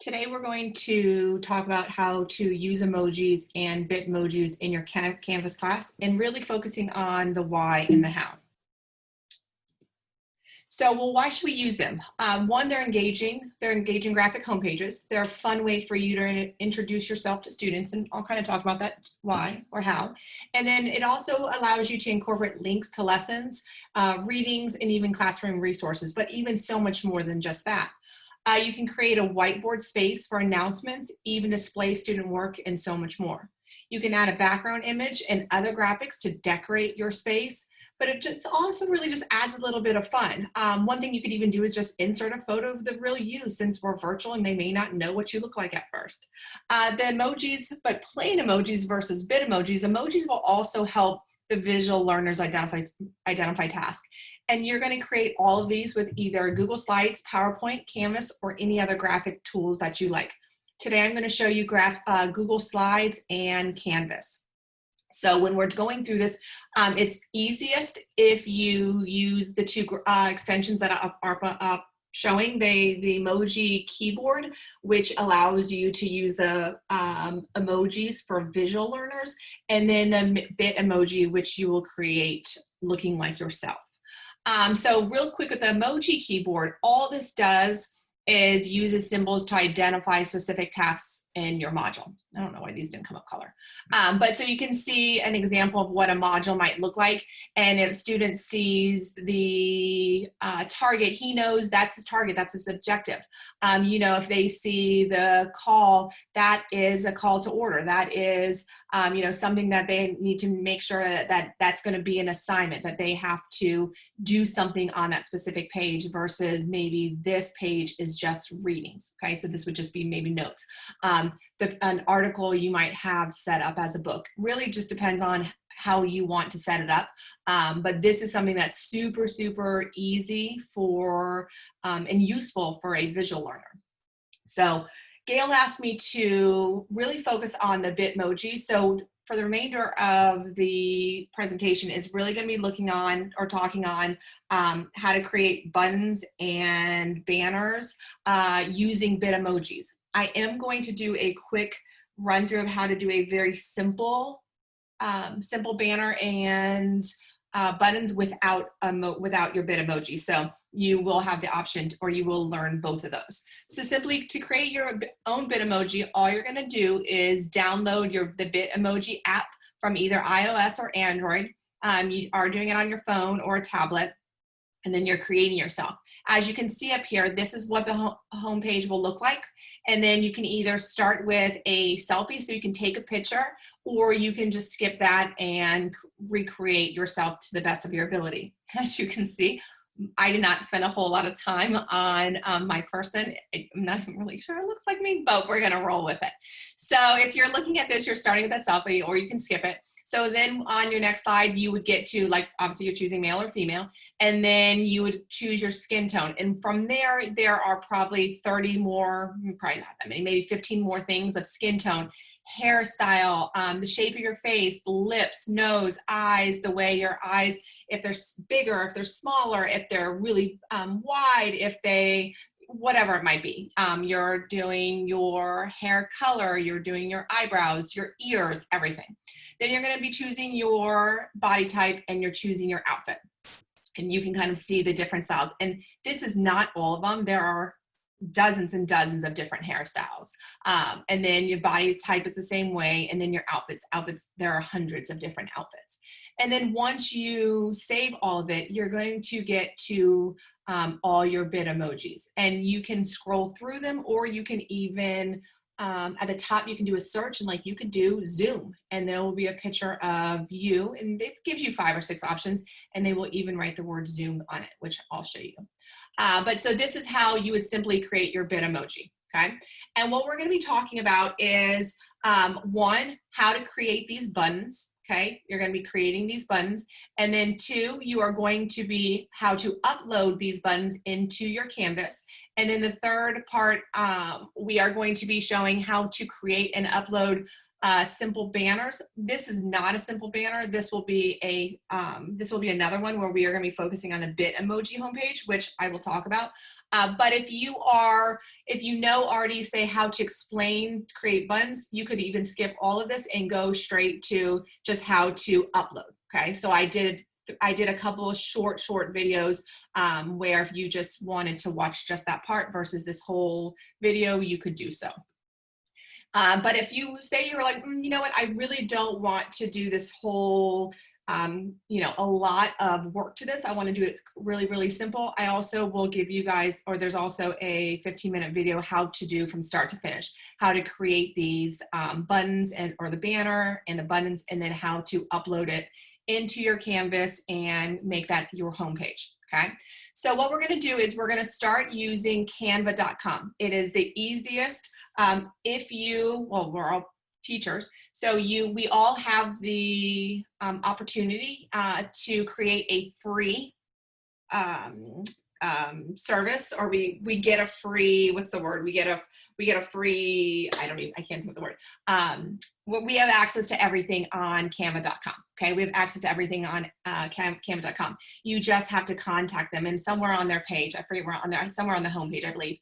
Today we're going to talk about how to use emojis and Bitmojis in your Canvas class and really focusing on the why and the how. So, why should we use them? One, they're engaging graphic homepages. They're a fun way for you to introduce yourself to students, and I'll kind of talk about that why or how. And then it also allows you to incorporate links to lessons, readings, and even classroom resources, but even so much more than just that. You can create a whiteboard space for announcements, even display student work, and so much more. You can add a background image and other graphics to decorate your space, but it just also really just adds a little bit of fun. One thing you could even do is just insert a photo of the real you, since we're virtual and they may not know what you look like at first. The emojis, but plain emojis versus Bitmojis, emojis will also help the visual learners identify tasks. And you're going to create all of these with either Google Slides, PowerPoint, Canvas, or any other graphic tools that you like. Today I'm going to show you Google Slides and Canvas. So when we're going through this, it's easiest if you use the two extensions that are showing the emoji keyboard, which allows you to use the emojis for visual learners, and then the Bitmoji, which you will create looking like yourself. So real quick with the emoji keyboard, all this does is uses symbols to identify specific tasks in your module. I don't know why these didn't come up color. But so you can see an example of what a module might look like. And if student sees the target, he knows that's his target, that's his objective. If they see the call, that is a call to order. That is, something that they need to make sure that's going to be an assignment, that they have to do something on that specific page versus maybe this page is just readings. Okay, so this would just be maybe notes. An article you might have set up as a book. Really just depends on how you want to set it up. But this is something that's super, super easy for and useful for a visual learner. So Gail asked me to really focus on the Bitmoji. So for the remainder of the presentation is really going to be looking on or talking on how to create buttons and banners using Bitmojis. I am going to do a quick run through of how to do a very simple banner and buttons without your Bitmoji. So you will have the option, or you will learn both of those. So simply to create your own Bitmoji, all you're going to do is download the Bitmoji app from either iOS or Android. You are doing it on your phone or a tablet, and then you're creating yourself. As you can see up here, this is what the home page will look like. And then you can either start with a selfie, so you can take a picture, or you can just skip that and recreate yourself to the best of your ability. As you can see, I did not spend a whole lot of time on my person. I'm not really sure it looks like me, but we're gonna roll with it. So if you're looking at this, you're starting with that selfie, or you can skip it. So then on your next slide, you would get to, like, obviously you're choosing male or female, and then you would choose your skin tone. And from there are probably 30 more, probably not that many, maybe 15 more things of skin tone, hairstyle, the shape of your face, the lips, nose, eyes, the way your eyes, if they're bigger, if they're smaller, if they're really wide, if they, whatever it might be. You're doing your hair color, you're doing your eyebrows, your ears, everything. Then you're going to be choosing your body type, and you're choosing your outfit. And you can kind of see the different styles. And this is not all of them. There are dozens and dozens of different hairstyles. And then your body type is the same way. And then your outfits, there are hundreds of different outfits. And then once you save all of it, you're going to get to all your Bitmojis. And you can scroll through them, or you can even, at the top, you can do a search, and like you could do Zoom, and there will be a picture of you, and it gives you 5 or 6 options, and they will even write the word Zoom on it, which I'll show you. But so this is how you would simply create your Bitmoji, okay? And what we're going to be talking about is, one, how to create these buttons, okay? You're going to be creating these buttons. And then 2, you are going to be how to upload these buttons into your Canvas. And then the third part, we are going to be showing how to create and upload simple banners. This is not a simple banner. This will be another one where we are going to be focusing on the Bitmoji homepage, which I will talk about. But if you know already, say, how to create buttons, you could even skip all of this and go straight to just how to upload. Okay, so I did a couple of short videos where if you just wanted to watch just that part versus this whole video, you could do so. But if you say you're like, you know what, I really don't want to do this whole, you know, a lot of work to this. I want to do it really, really simple. I also will give you guys, or there's also a 15-minute video how to do from start to finish, how to create these buttons or the banner and the buttons, and then how to upload it into your Canvas and make that your homepage. Okay. So what we're going to do is we're going to start using canva.com. It is the easiest. Well, we're all teachers, so we all have the opportunity to create a free service, or we get a free, what's the word? We get a free, I can't think of the word. We have access to everything on canva.com. Okay, we have access to everything on canva.com. You just have to contact them, and somewhere on their page, I forget where on there, somewhere on the homepage, I believe,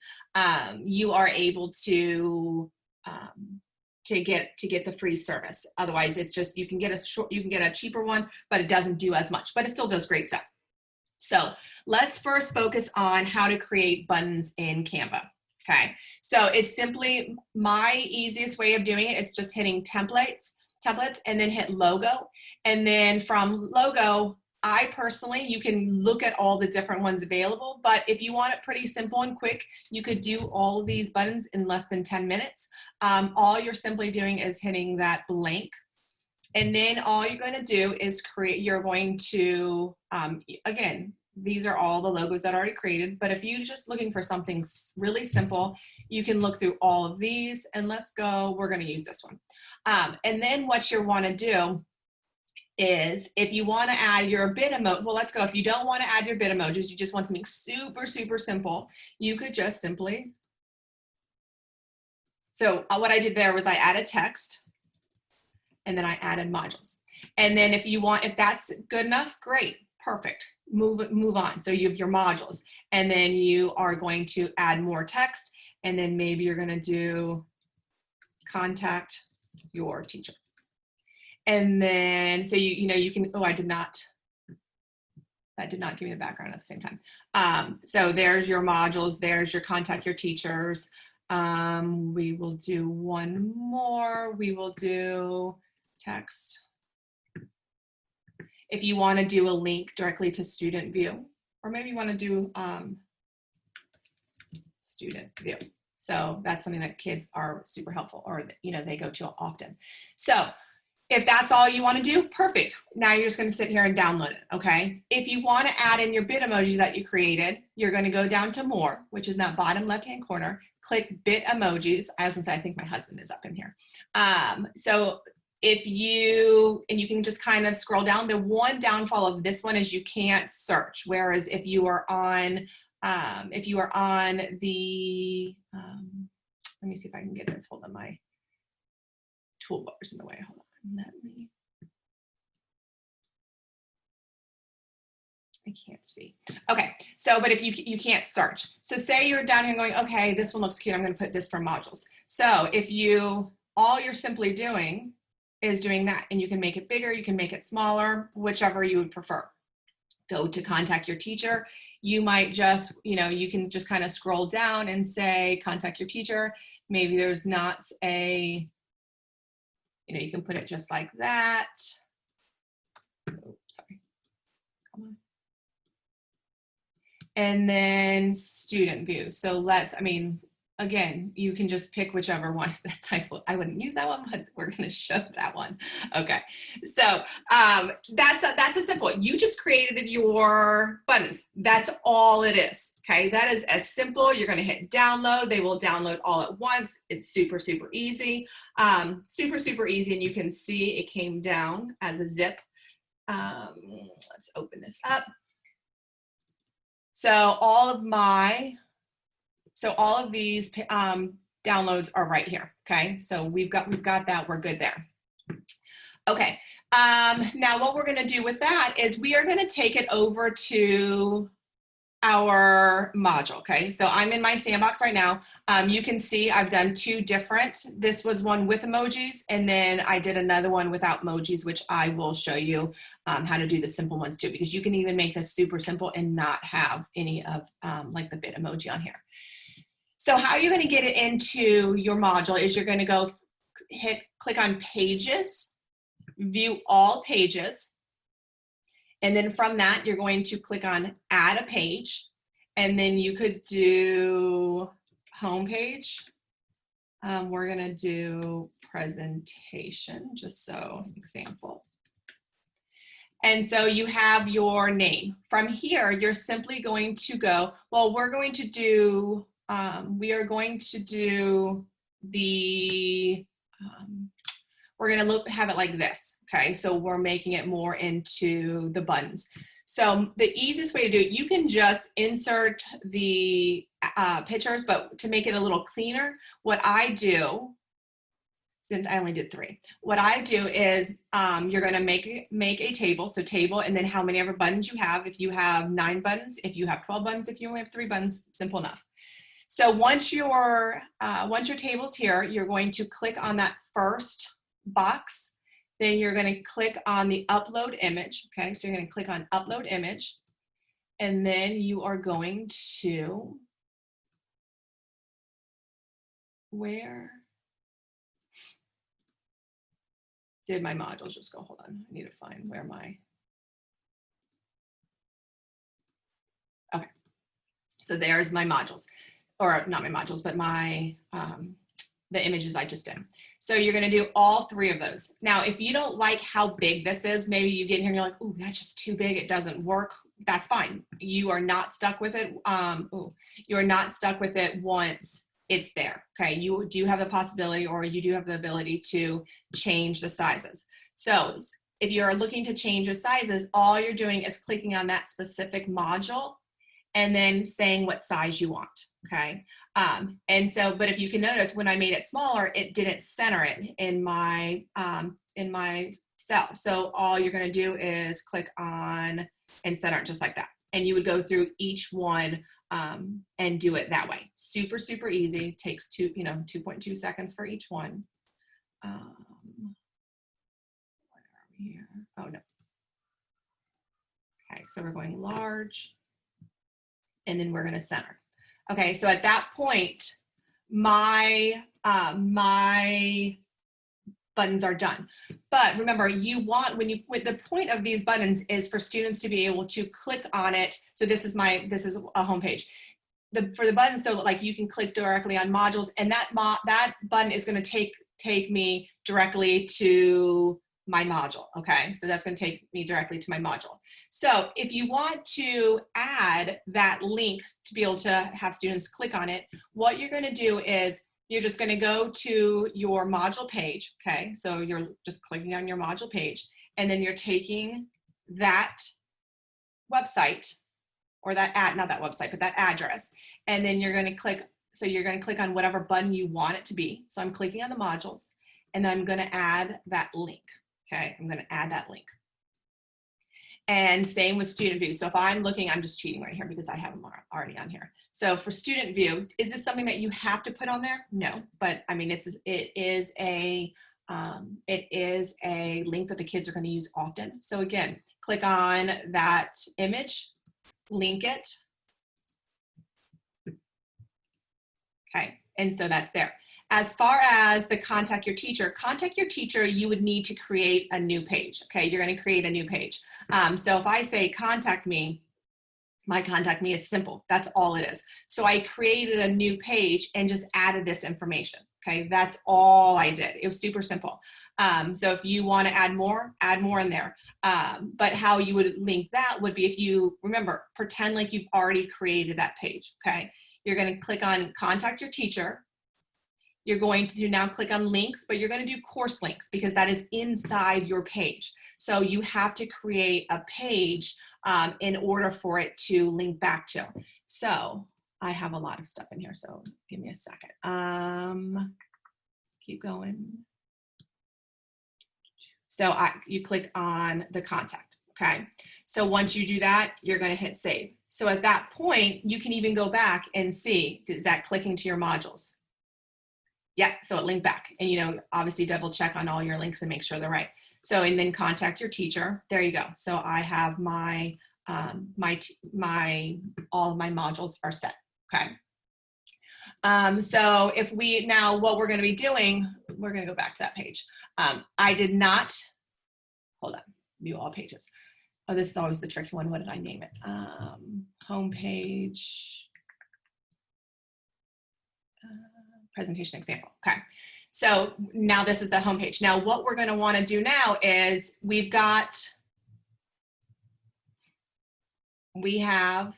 you are able to get the free service. Otherwise, it's just you can get a cheaper one, but it doesn't do as much, but it still does great stuff. So let's first focus on how to create buttons in Canva. Okay, so it's simply, my easiest way of doing it is just hitting templates, and then hit logo. And then from logo, I personally, you can look at all the different ones available, but if you want it pretty simple and quick, you could do all of these buttons in less than 10 minutes. All you're simply doing is hitting that blank. And then all you're going to do is you're going to, again, these are all the logos that are already created, but if you're just looking for something really simple, you can look through all of these, and we're going to use this one. And then what you want to do is, if you want to add your Bitmoji, well, let's go. If you don't want to add your Bitmojis, you just want something super, super simple, you could just simply, so what I did there was I added text, and then I added modules. And then if that's good enough, great, perfect. Move on. So you have your modules, and then you are going to add more text, and then maybe you're going to do contact your teacher. And then, so you can, that did not give me the background at the same time. So there's your modules, there's your contact your teachers. We will do one more. We will do text. If you want to do a link directly to student view, or maybe you want to do student view. So that's something that kids are super helpful, or they go to often. So if that's all you want to do, perfect. Now you're just going to sit here and download it, okay? If you want to add in your Bitmojis that you created, you're going to go down to more, which is in that bottom left-hand corner, click Bitmojis. I was going to say, I think my husband is up in here. So you can just kind of scroll down. The one downfall of this one is you can't search. Whereas if you are on the, let me see if I can get this. Hold on, my toolbar's in the way. Hold on. I can't see. Okay, so, but if you can't search. So say you're down here going, okay, this one looks cute, I'm going to put this for modules. So if all you're simply doing is doing that, and you can make it bigger, you can make it smaller, whichever you would prefer. Go to contact your teacher. You might just, you can just kind of scroll down and say, contact your teacher. Maybe there's not you can put it just like that. Oh, sorry. Come on. And then student view. So again, you can just pick whichever one. I wouldn't use that one, but we're going to show that one. Okay. So that's a simple one. You just created your buttons. That's all it is. Okay. That is as simple. You're going to hit download. They will download all at once. It's super, super easy. Super, super easy. And you can see it came down as a zip. Let's open this up. So all of these downloads are right here. Okay, so we've got that. We're good there. Okay, now what we're going to do with that is we are going to take it over to our module. Okay, so I'm in my sandbox right now. You can see I've done two different. This was one with emojis, and then I did another one without emojis, which I will show you how to do the simple ones too, because you can even make this super simple and not have any of like the Bitmoji on here. So how you're going to get it into your module is you're going to go click on Pages, View All Pages. And then from that, you're going to click on Add a Page. And then you could do Homepage. We're going to do Presentation, just so example. And so you have your name. From here, you're simply going to go, well, we're going to do, we are going to do the, we're going to have it like this, okay? So we're making it more into the buttons. So the easiest way to do it, you can just insert the pictures, but to make it a little cleaner, what I do, since I only did 3, what I do is you're going to make a table, so table, and then how many ever buttons you have. If you have 9 buttons, if you have 12 buttons, if you only have 3 buttons, simple enough. So once your table's here, you're going to click on that first box, then you're going to click on the upload image. Okay, so you're going to click on upload image, and then you are going to, where did my modules just go? Hold on, I need to find where my, okay, so there's my modules, or not my modules, but my the images I just did. So you're going to do all 3 of those. Now, if you don't like how big this is, maybe you get in here and you're like, ooh, that's just too big, it doesn't work. That's fine. You are not stuck with it. You're not stuck with it once it's there. Okay, you do have the possibility, or you do have the ability to change the sizes. So if you're looking to change the sizes, all you're doing is clicking on that specific module and then saying what size you want, okay? And so, but if you can notice, when I made it smaller, it didn't center it in my cell. So all you're gonna do is click on and center it just like that. And you would go through each one and do it that way. Super, super easy. Takes 2.2 seconds for each one. Where are we here? Oh no. Okay, so we're going large, and then we're going to center. Okay, so at that point, my buttons are done. But remember, you want, the point of these buttons is for students to be able to click on it. So this is a home page. For the buttons, so like you can click directly on modules, and that button is going to take me directly to my module. Okay, so that's going to take me directly to my module. So if you want to add that link to be able to have students click on it, what you're going to do is you're just going to go to your module page. Okay, so you're just clicking on your module page, and then you're taking that website, or that not that website, but that address, and then you're going to click. So you're going to click on whatever button you want it to be. So I'm clicking on the modules, and I'm going to add that link. Okay, I'm going to add that link. And same with student view. So if I'm looking, I'm just cheating right here because I have them already on here. So for student view, is this something that you have to put on there? No, but I mean, it is a link that the kids are going to use often. So again, click on that image, link it. Okay, and so that's there. As far as the contact your teacher, you would need to create a new page. Okay, you're going to create a new page. So if I say contact me, my contact me is simple. That's all it is. So I created a new page and just added this information. Okay, that's all I did. It was super simple. So if you want to add more in there. But how you would link that would be, if you remember, pretend like you've already created that page. Okay, you're going to click on contact your teacher. You're going to now click on links, but you're going to do course links because that is inside your page. So you have to create a page in order for it to link back to. So I have a lot of stuff in here, so give me a second. Keep going. So you click on the contact, okay? So once you do that, you're gonna hit save. So at that point, you can even go back and see, is that clicking to your modules? Yeah, so it linked back. And you know, obviously double check on all your links and make sure they're right. So, and then contact your teacher. There you go. So I have my, all of my modules are set, okay? So if we, now what we're gonna be doing, we're gonna go back to that page. I did not, hold on, view all pages. Oh, this is always the tricky one. What did I name it? Homepage, presentation example. Okay. So now this is the homepage. Now what we're going to want to do now is we have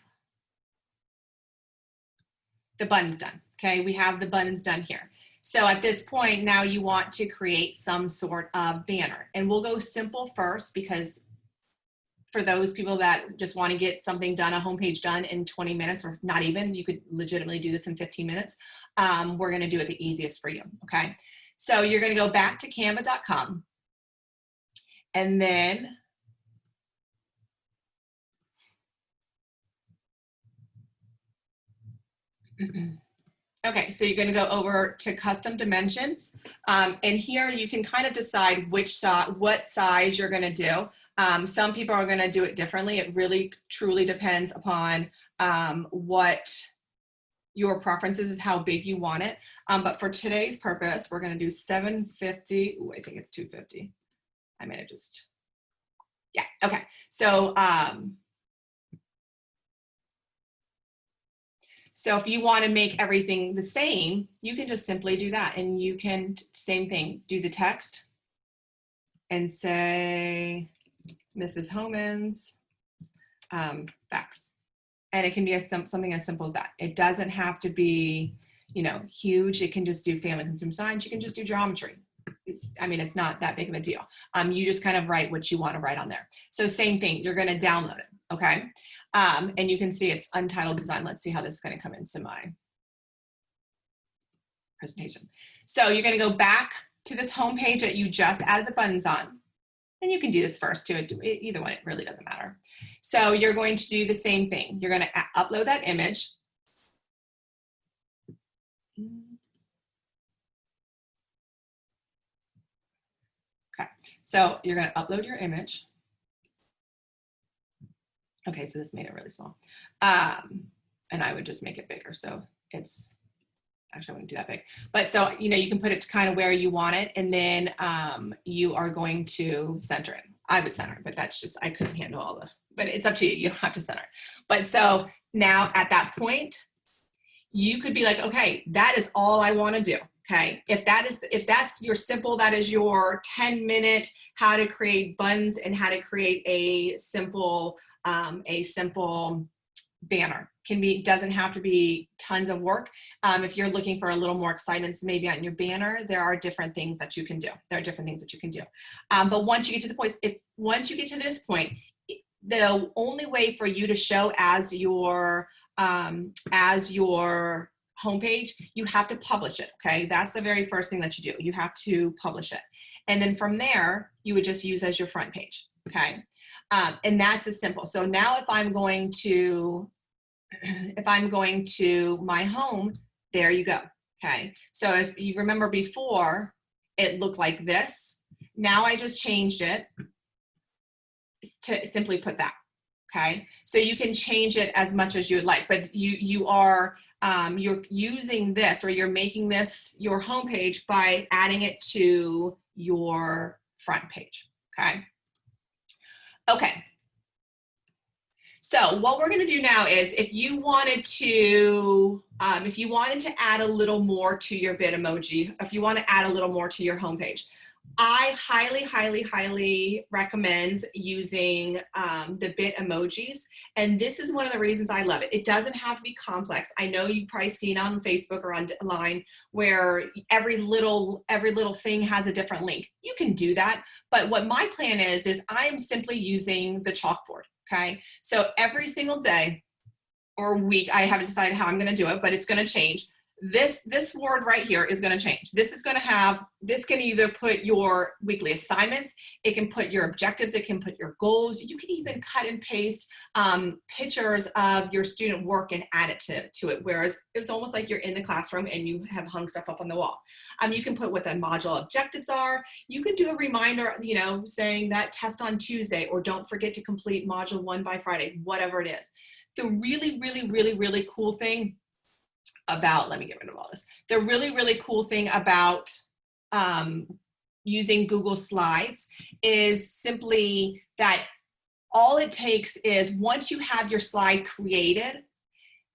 the buttons done. Okay. We have the buttons done here. So at this point, now you want to create some sort of banner, and we'll go simple first, because for those people that just want to get something done, a homepage done in 20 minutes, or not even, you could legitimately do this in 15 minutes. We're going to do it the easiest for you. Okay. So you're going to go back to canva.com, and then okay, so you're going to go over to custom dimensions, and here you can kind of decide what size you're going to do. Some people are going to do it differently. It really truly depends upon what your preferences is, how big you want it. But for today's purpose, we're going to do 750. Ooh, I think it's 250. I might have just, yeah, okay. So, so if you want to make everything the same, you can just simply do that. And you can, same thing, do the text and say, Mrs. Homans, facts. And it can be something as simple as that. It doesn't have to be, you know, huge. It can just do family consumer science. You can just do geometry. I mean, it's not that big of a deal. You just kind of write what you want to write on there. So same thing, you're going to download it, okay? And you can see it's untitled design. Let's see how this is going to come into my presentation. So you're going to go back to this home page that you just added the buttons on. And you can do this first too, either one, it really doesn't matter. So you're going to do the same thing. You're going to upload that image. Okay, so you're going to upload your image. Okay, so this made it really small. And I would just make it bigger. So it's, actually I wouldn't do that big. But so, you know, you can put it to kind of where you want it, and then you are going to center it. I would center it, but that's just, I couldn't handle all the, but it's up to you. You don't have to center it. But so now at that point, you could be like, okay, that is all I want to do. Okay, if that's your simple, that is your 10-minute how to create buttons and how to create a simple banner. Doesn't have to be tons of work. If you're looking for a little more excitement maybe on your banner, there are different things that you can do. But once you get to the point, once you get to this point, the only way for you to show as your homepage, you have to publish it, okay? That's the very first thing that you do. You have to publish it. And then from there, you would just use as your front page, okay? And that's as simple. So now if I'm going to my home, there you go, okay? So as you remember before, it looked like this. Now I just changed it to simply put that, okay? So you can change it as much as you would like, but you're using this, or you're making this your homepage by adding it to your front page, okay? Okay. So what we're going to do now is, if you wanted to add a little more to your Bitmoji, if you want to add a little more to your homepage, I highly, highly, highly recommend using the Bitmojis. And this is one of the reasons I love it. It doesn't have to be complex. I know you've probably seen on Facebook or online where every little thing has a different link. You can do that. But what my plan is I'm simply using the chalkboard. Okay. So every single day, or week. I haven't decided how I'm going to do it, but it's going to change. This word right here is going to change. This is going to have, this can either put your weekly assignments, it can put your objectives, it can put your goals. You can even cut and paste pictures of your student work and add it to it. Whereas it was almost like you're in the classroom and you have hung stuff up on the wall. You can put what the module objectives are. You can do a reminder, you know, saying that test on Tuesday, or don't forget to complete module 1 by Friday, whatever it is. The really cool thing about, let me get rid of all this. The really cool thing about using Google Slides is simply that all it takes is, once you have your slide created,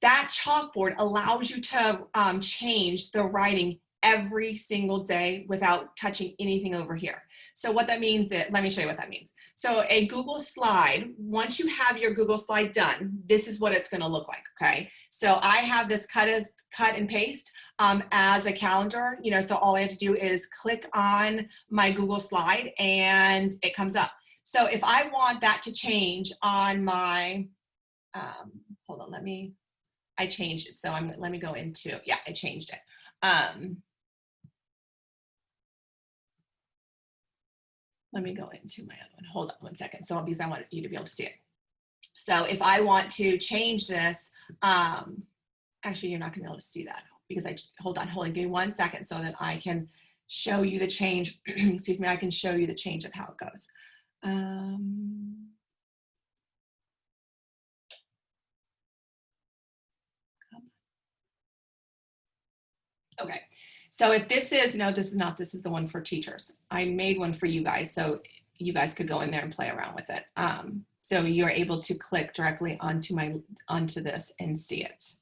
that chalkboard allows you to change the writing every single day without touching anything over here. So what that means is, let me show you what that means. So a Google slide, once you have your Google slide done, this is what it's going to look like, okay? So I have this cut and paste as a calendar, you know, so all I have to do is click on my Google slide and it comes up. So if I want that to change on my, hold on, I changed it. So let me go into, yeah, I changed it. Let me go into my other one. Hold on one second. So because I want you to be able to see it. So if I want to change this, actually you're not gonna be able to see that because hold on, give me 1 second so that I can show you the change. Excuse me, I can show you the change of how it goes. Okay, so if this is, no, this is not, this is the one for teachers. I made one for you guys, so you guys could go in there and play around with it. So you're able to click directly onto this and see it.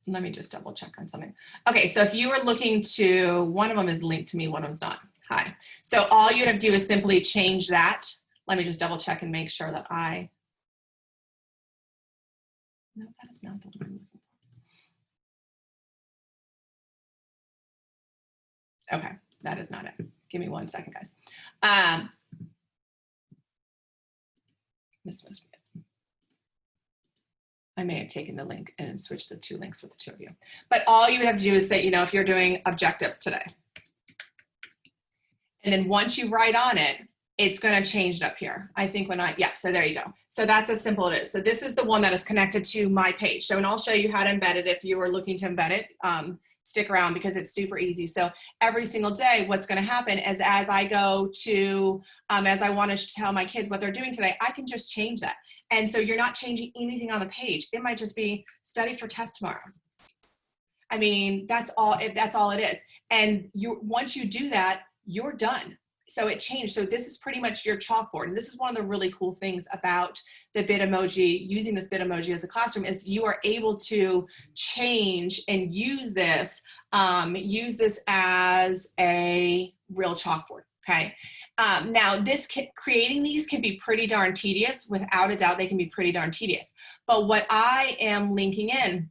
Let me just double check on something. Okay, so if you were looking to, one of them is linked to me, one of them's not. Hi. So all you have to do is simply change that. Let me just double check and make sure that no, that is not the one I'm looking for. Okay, that is not it. Give me 1 second, guys. This must be it. I may have taken the link and switched the 2 links with the 2 of you. But all you would have to do is say, you know, if you're doing objectives today. And then once you write on it, it's going to change it up here. I think yeah, so there you go. So that's as simple as it is. So this is the one that is connected to my page. So, and I'll show you how to embed it if you are looking to embed it. Stick around because it's super easy. So every single day, what's going to happen is as I go to, as I want to tell my kids what they're doing today, I can just change that. And so you're not changing anything on the page. It might just be study for test tomorrow. I mean, that's all it is. And once you do that, you're done. So it changed. So this is pretty much your chalkboard. And this is one of the really cool things about the Bitmoji, using this Bitmoji as a classroom, is you are able to change and use this as a real chalkboard. Okay. Now creating these can be pretty darn tedious. Without a doubt, they can be pretty darn tedious. But what I am linking in,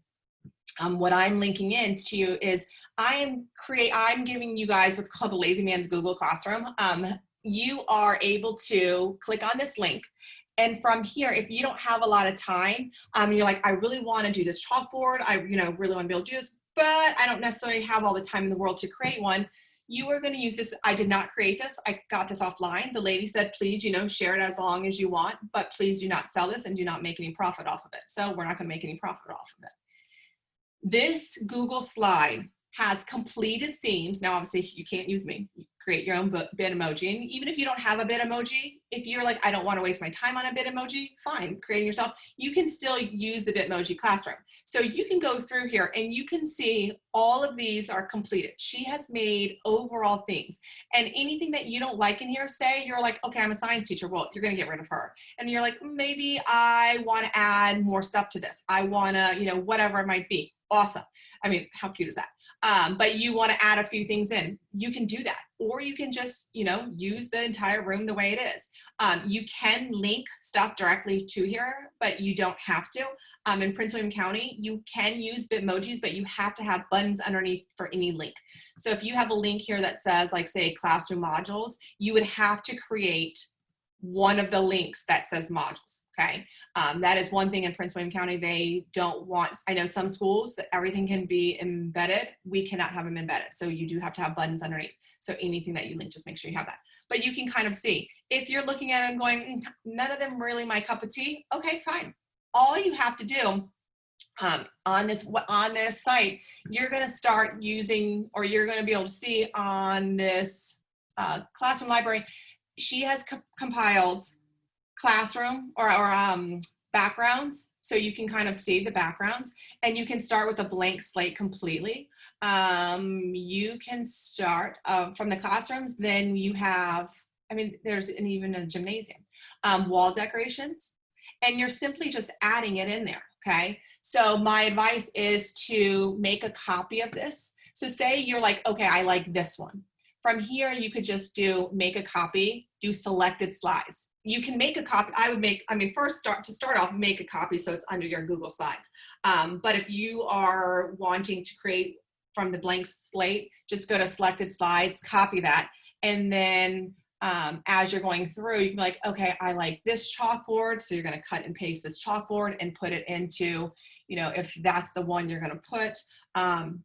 to you is I'm giving you guys what's called the Lazy Man's Google Classroom. You are able to click on this link. And from here, if you don't have a lot of time, you're like, I really want to do this chalkboard. I really want to be able to do this, but I don't necessarily have all the time in the world to create one. You are going to use this. I did not create this. I got this offline. The lady said, please, share it as long as you want, but please do not sell this and do not make any profit off of it. So we're not going to make any profit off of it. This Google slide has completed themes. Now, obviously, you can't use me. You create your own Bitmoji. And even if you don't have a Bitmoji, if you're like, I don't want to waste my time on a Bitmoji, fine, creating yourself, you can still use the Bitmoji classroom. So you can go through here and you can see all of these are completed. She has made overall themes. And anything that you don't like in here, say you're like, okay, I'm a science teacher. Well, you're going to get rid of her. And you're like, maybe I want to add more stuff to this. I want to, whatever it might be. Awesome. I mean, how cute is that? but you want to add a few things in, you can do that. Or you can just, use the entire room the way it is. You can link stuff directly to here, but you don't have to. In Prince William County, you can use Bitmojis, but you have to have buttons underneath for any link. So if you have a link here that says, like, say, classroom modules, you would have to create one of the links that says modules. Okay, that is one thing in Prince William County they don't want. I know some schools that everything can be embedded. We cannot have them embedded. So you do have to have buttons underneath. So anything that you link, just make sure you have that. But you can kind of see, if you're looking at it and going, none of them really my cup of tea, okay, fine. All you have to do on this site, you're going to start using, or you're going to be able to see on this classroom library, she has compiled classroom or backgrounds, so you can kind of see the backgrounds, and you can start with a blank slate completely. You can start from the classrooms, then you have, there's even a gymnasium, wall decorations, and you're simply just adding it in there, okay? So my advice is to make a copy of this. So say you're like, okay, I like this one. From here, you could just make a copy, do selected slides. You can make a copy. First start off, make a copy so it's under your Google Slides. But if you are wanting to create from the blank slate, just go to selected slides, copy that. And then as you're going through, you can be like, okay, I like this chalkboard. So you're going to cut and paste this chalkboard and put it into, if that's the one you're going to put, and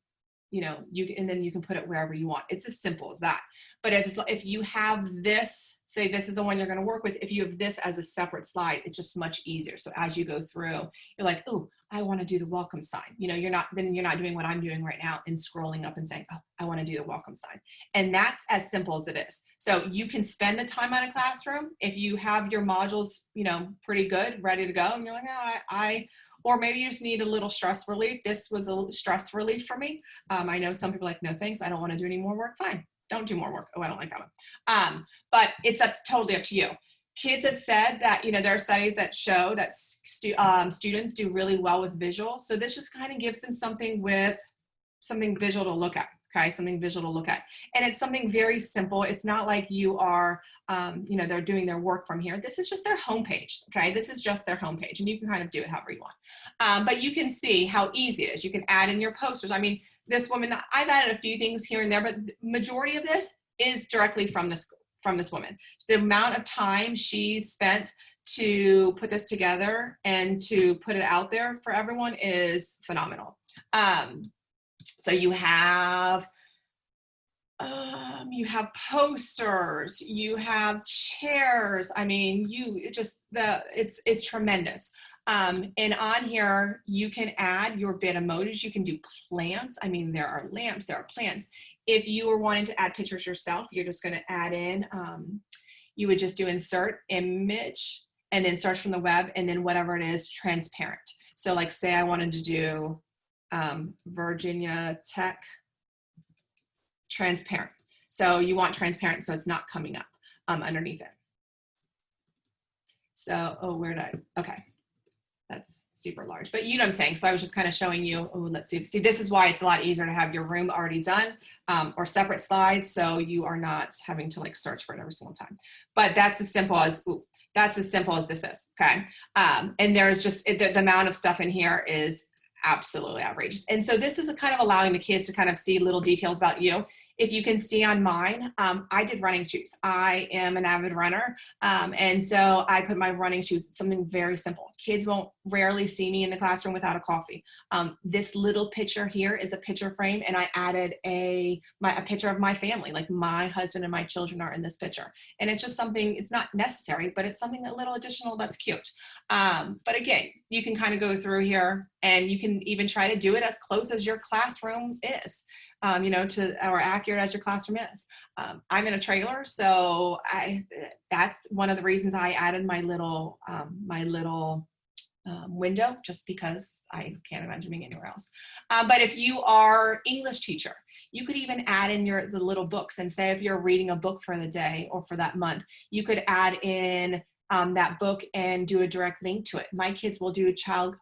then you can put it wherever you want. It's as simple as that. But if you have this, say this is the one you're going to work with, if you have this as a separate slide, it's just much easier. So as you go through, you're like, oh, I want to do the welcome sign. You're not doing what I'm doing right now and scrolling up and saying, oh, I want to do the welcome sign. And that's as simple as it is. So you can spend the time on a classroom if you have your modules, pretty good, ready to go. And you're like, or maybe you just need a little stress relief. This was a stress relief for me. I know some people are like, no, thanks. I don't want to do any more work. Fine. Don't do more work. Oh, I don't like that one. But it's totally up to you. Kids have said that, there are studies that show that students do really well with visual. So this just kind of gives them something visual to look at. Okay, something visual to look at. And it's something very simple. It's not like you are, they're doing their work from here. This is just their homepage. Okay, this is just their homepage, and you can kind of do it however you want. But you can see how easy it is. You can add in your posters. This woman, I've added a few things here and there, but the majority of this is directly from this woman. The amount of time she spent to put this together and to put it out there for everyone is phenomenal. So you have posters, you have chairs. It's tremendous. And on here, you can add your Bitmojis. You can do plants. There are lamps, there are plants. If you are wanting to add pictures yourself, you're just going to add in, you would just do insert image and then search from the web, and then whatever it is, transparent. So like say I wanted to do Virginia Tech transparent. So you want transparent so it's not coming up underneath it. So, okay. That's super large, but you know what I'm saying. So I was just kind of showing you, let's see. See, this is why it's a lot easier to have your room already done or separate slides. So you are not having to like search for it every single time. But that's as simple as, this is, okay? And there's just, the amount of stuff in here is absolutely outrageous. And so this is kind of allowing the kids to kind of see little details about you. If you can see on mine, I did running shoes. I am an avid runner. And so I put my running shoes, something very simple. Kids won't rarely see me in the classroom without a coffee. This little picture here is a picture frame, and I added a picture of my family, like my husband and my children are in this picture. And it's just something, it's not necessary, but it's something a little additional that's cute. But again, you can kind of go through here, and you can even try to do it as close as your classroom is. Or accurate as your classroom is. I'm in a trailer, so that's one of the reasons I added my little window, just because I can't imagine being anywhere else. But if you are English teacher, you could even add in the little books, and say if you're reading a book for the day or for that month, you could add in that book and do a direct link to it. My kids will do a child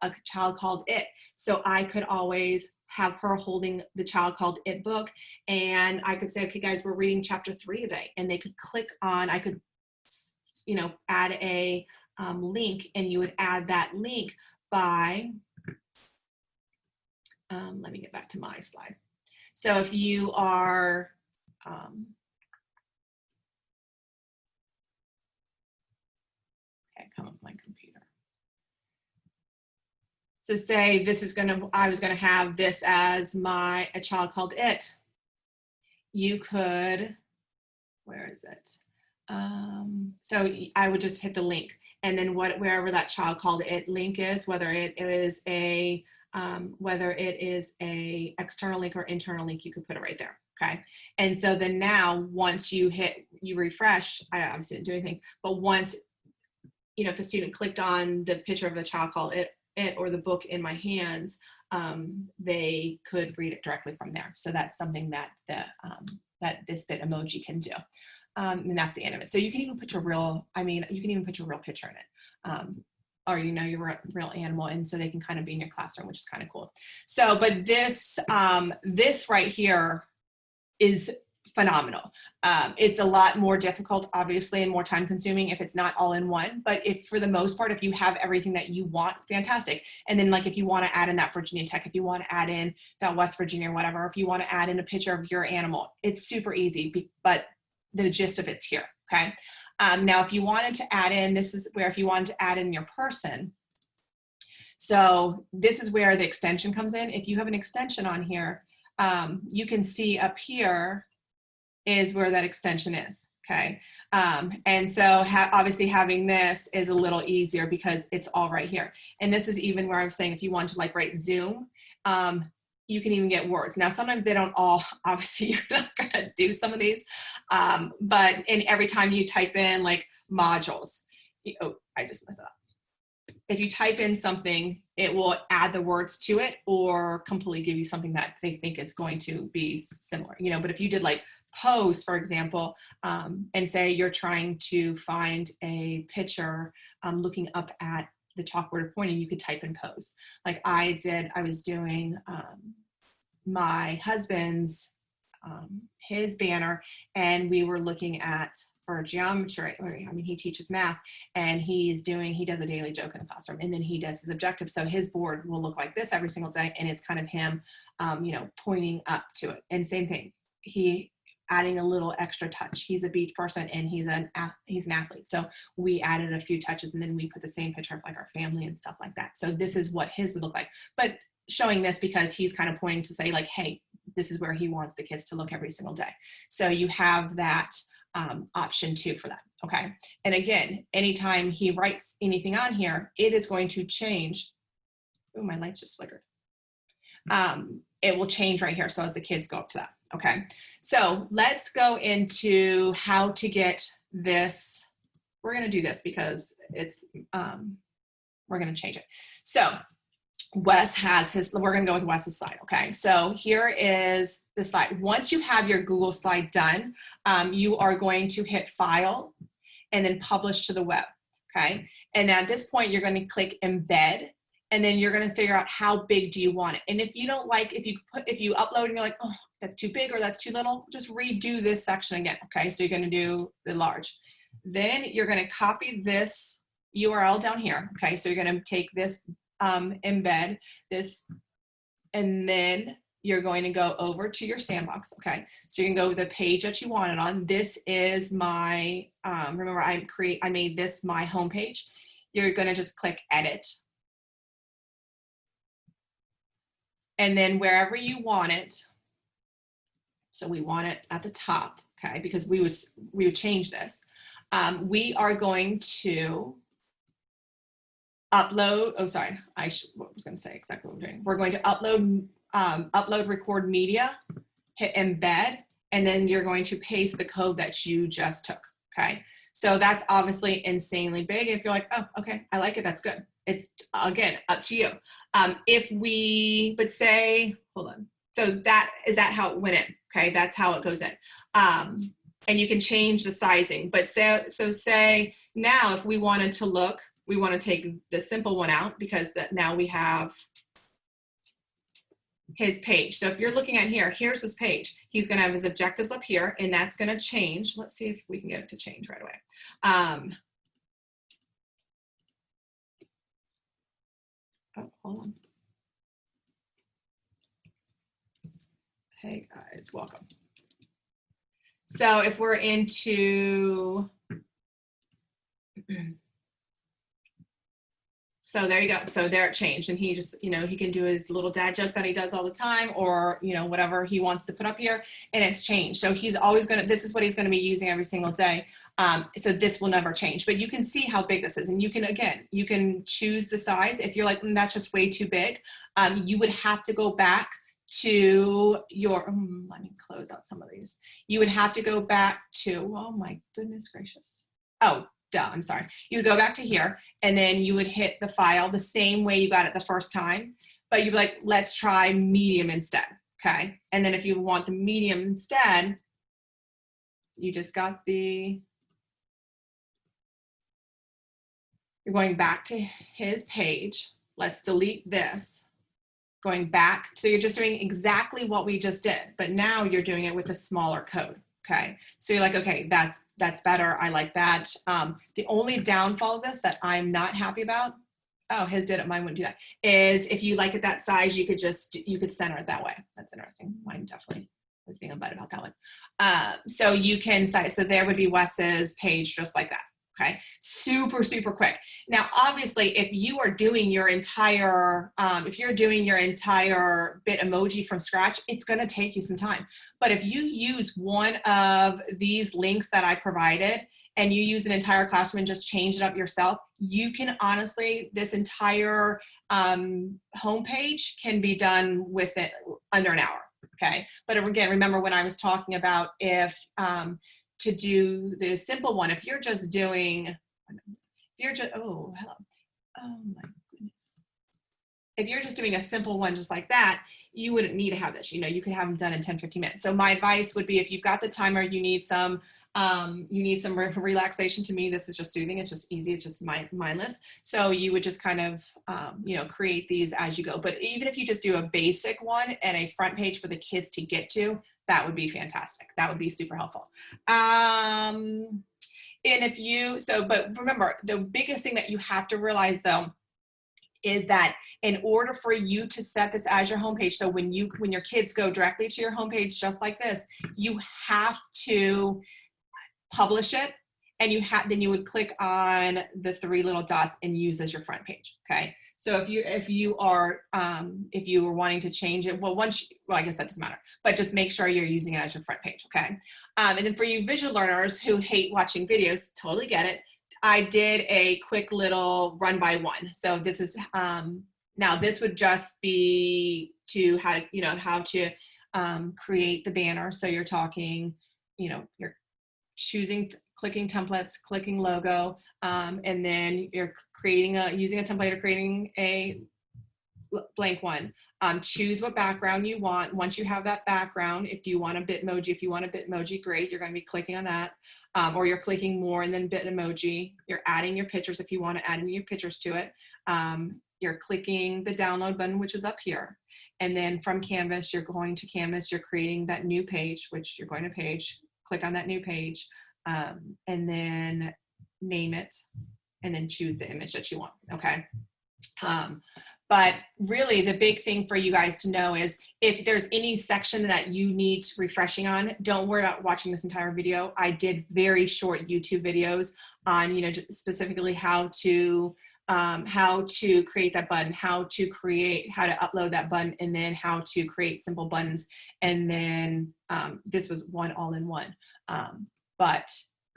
called It. So I could always have her holding the Child Called It book, and I could say, okay guys, we're reading chapter 3 today, and they could click on, I could, you know, add a link, and you would add that link by, let me get back to my slide. So if you are, okay, come up my computer. So say this is I was gonna have this as a Child Called It. You could, where is it? So I would just hit the link, and then wherever that Child Called It link is, whether it is a external link or internal link, you could put it right there. Okay. And so then now once you refresh, I obviously didn't do anything, but once, you know, if the student clicked on the picture of the Child Called It or the book in my hands, they could read it directly from there. So that's something that that this Bitmoji can do. And that's the end of it. So you can even put your real, you can even put your real picture in it. Or, you know, your real animal, and so they can kind of be in your classroom, which is kind of cool. So, but this right here is phenomenal. It's a lot more difficult, obviously, and more time consuming if it's not all in one, but if for the most part, if you have everything that you want, fantastic. And then like, if you want to add in that Virginia Tech, if you want to add in that West Virginia or whatever, if you want to add in a picture of your animal, it's super easy, but the gist of it's here, okay? Now, if you wanted to add in, this is where if you wanted to add in your person, so this is where the extension comes in. If you have an extension on here, you can see up here is where that extension is, okay? And so obviously having this is a little easier because it's all right here. And this is even where I'm saying if you want to like write Zoom, you can even get words. Now, sometimes they don't all, obviously you're not gonna do some of these, but every time you type in like modules, oh, I just messed it up. If you type in something, it will add the words to it or completely give you something that they think is going to be similar, you know. But if you did like pose, for example, and say you're trying to find a picture looking up at the chalkboard or pointing, you could type in pose. Like I was doing my husband's, his banner, and we were looking at, for geometry, he teaches math, and he does a daily joke in the classroom, and then he does his objective. So his board will look like this every single day, and it's kind of him, you know, pointing up to it. And same thing, he adding a little extra touch. He's a beach person and he's an athlete. So we added a few touches, and then we put the same picture of like our family and stuff like that. So this is what his would look like. But showing this because he's kind of pointing to say like, hey, this is where he wants the kids to look every single day. So you have that option too for that, okay? And again, anytime he writes anything on here, it is going to change. Oh, my lights just flickered. It will change right here. So as the kids go up to that, okay? So let's go into how to get this. We're gonna do this because it's, we're gonna change it. So Wes has his, we're gonna go with Wes's slide, okay? So here is the slide. Once you have your Google slide done, you are going to hit File and then Publish to the web, okay? And at this point, you're gonna click Embed, and then you're gonna figure out how big do you want it. And if you don't like, if you upload and you're like, oh, that's too big or that's too little, just redo this section again, okay? So you're gonna do the large. Then you're gonna copy this URL down here, okay? So you're gonna take this, embed this, and then you're going to go over to your sandbox, okay? So you can go with the page that you want it on. This is my, remember I made this my home page. You're gonna just click Edit. And then wherever you want it, so we want it at the top, okay? Because we would change this. We are going to upload, oh, sorry, I was gonna say exactly what we're doing. We're going to upload record media, hit embed, and then you're going to paste the code that you just took, okay? So that's obviously insanely big. If you're like, oh, okay, I like it, that's good. It's, again, up to you. But say, hold on. So is that how it went in, okay? That's how it goes in. And you can change the sizing, but say now if we wanted to look, we want to take the simple one out because now we have, his page. So if you're looking at here, here's his page. He's going to have his objectives up here, and that's going to change. Let's see if we can get it to change right away. Oh, hold on. Hey guys, welcome. So if we're into, so there you go. So there it changed, and he just, you know, he can do his little dad joke that he does all the time, or, you know, whatever he wants to put up here, and it's changed. So he's always going to, this is what he's going to be using every single day. So this will never change, but you can see how big this is. And you can, again, you can choose the size. If you're like, that's just way too big, you would have to go back to your, let me close out some of these. You would have to go back to, oh my goodness gracious. Oh, duh, I'm sorry. You would go back to here, and then you would hit the file the same way you got it the first time, but you'd be like, let's try medium instead, okay? And then if you want the medium instead, you just got the, you're going back to his page. Let's delete this. Going back, so you're just doing exactly what we just did, but now you're doing it with a smaller code, okay? So you're like, okay, that's better, I like that. The only downfall of this that I'm not happy about, oh, his did it, mine wouldn't do that, is if you like it that size, you could center it that way. That's interesting. Mine definitely was being a butt about that one. So you can size, so there would be Wes's page just like that. Okay, super, super quick. Now, obviously, if you are doing your entire, Bitmoji from scratch, it's going to take you some time. But if you use one of these links that I provided, and you use an entire classroom and just change it up yourself, you can honestly, this entire homepage can be done with it under an hour. Okay, but again, remember when I was talking about if to do the simple one, if you're just doing, oh, hello. Oh my goodness. If you're just doing a simple one just like that, you wouldn't need to have this. You know, you could have them done in 10, 15 minutes. So my advice would be, if you've got the timer, you need some relaxation. To me, this is just soothing. It's just easy. It's just mindless. So you would just kind of, create these as you go. But even if you just do a basic one and a front page for the kids to get to, that would be fantastic. That would be super helpful. And if you, but remember, the biggest thing that you have to realize though, is that in order for you to set this as your homepage, so when your kids go directly to your homepage just like this, you have to publish it, and then you would click on the 3 little dots and use as your front page. Okay, so if you are wanting to change it, well, I guess that doesn't matter, but just make sure you're using it as your front page. Okay, and then for you visual learners who hate watching videos, totally get it. I did a quick little run by one. So this is, now this would just be to how to create the banner. So you're talking, you're clicking templates, clicking logo, and then you're using a template or creating a blank one. Choose what background you want. Once you have that background, if you want a Bitmoji, great. You're going to be clicking on that, or you're clicking more and then Bitmoji. You're adding your pictures if you want to add any pictures to it. You're clicking the download button, which is up here. And then from Canvas, you're going to Canvas. You're creating that new page, which you're going to page. Click on that new page, and then name it, and then choose the image that you want. Okay. But really the big thing for you guys to know is if there's any section that you need refreshing on, don't worry about watching this entire video. I did very short YouTube videos on, specifically how to create that button, how to upload that button, and then how to create simple buttons. And then this was one all-in-one.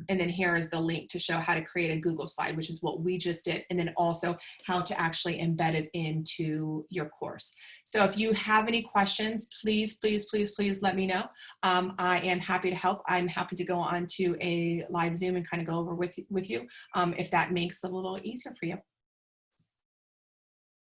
And then here is the link to show how to create a Google slide, which is what we just did. And then also how to actually embed it into your course. So if you have any questions, please, please, please, please let me know. I am happy to help. I'm happy to go on to a live Zoom and kind of go over with you if that makes it a little easier for you.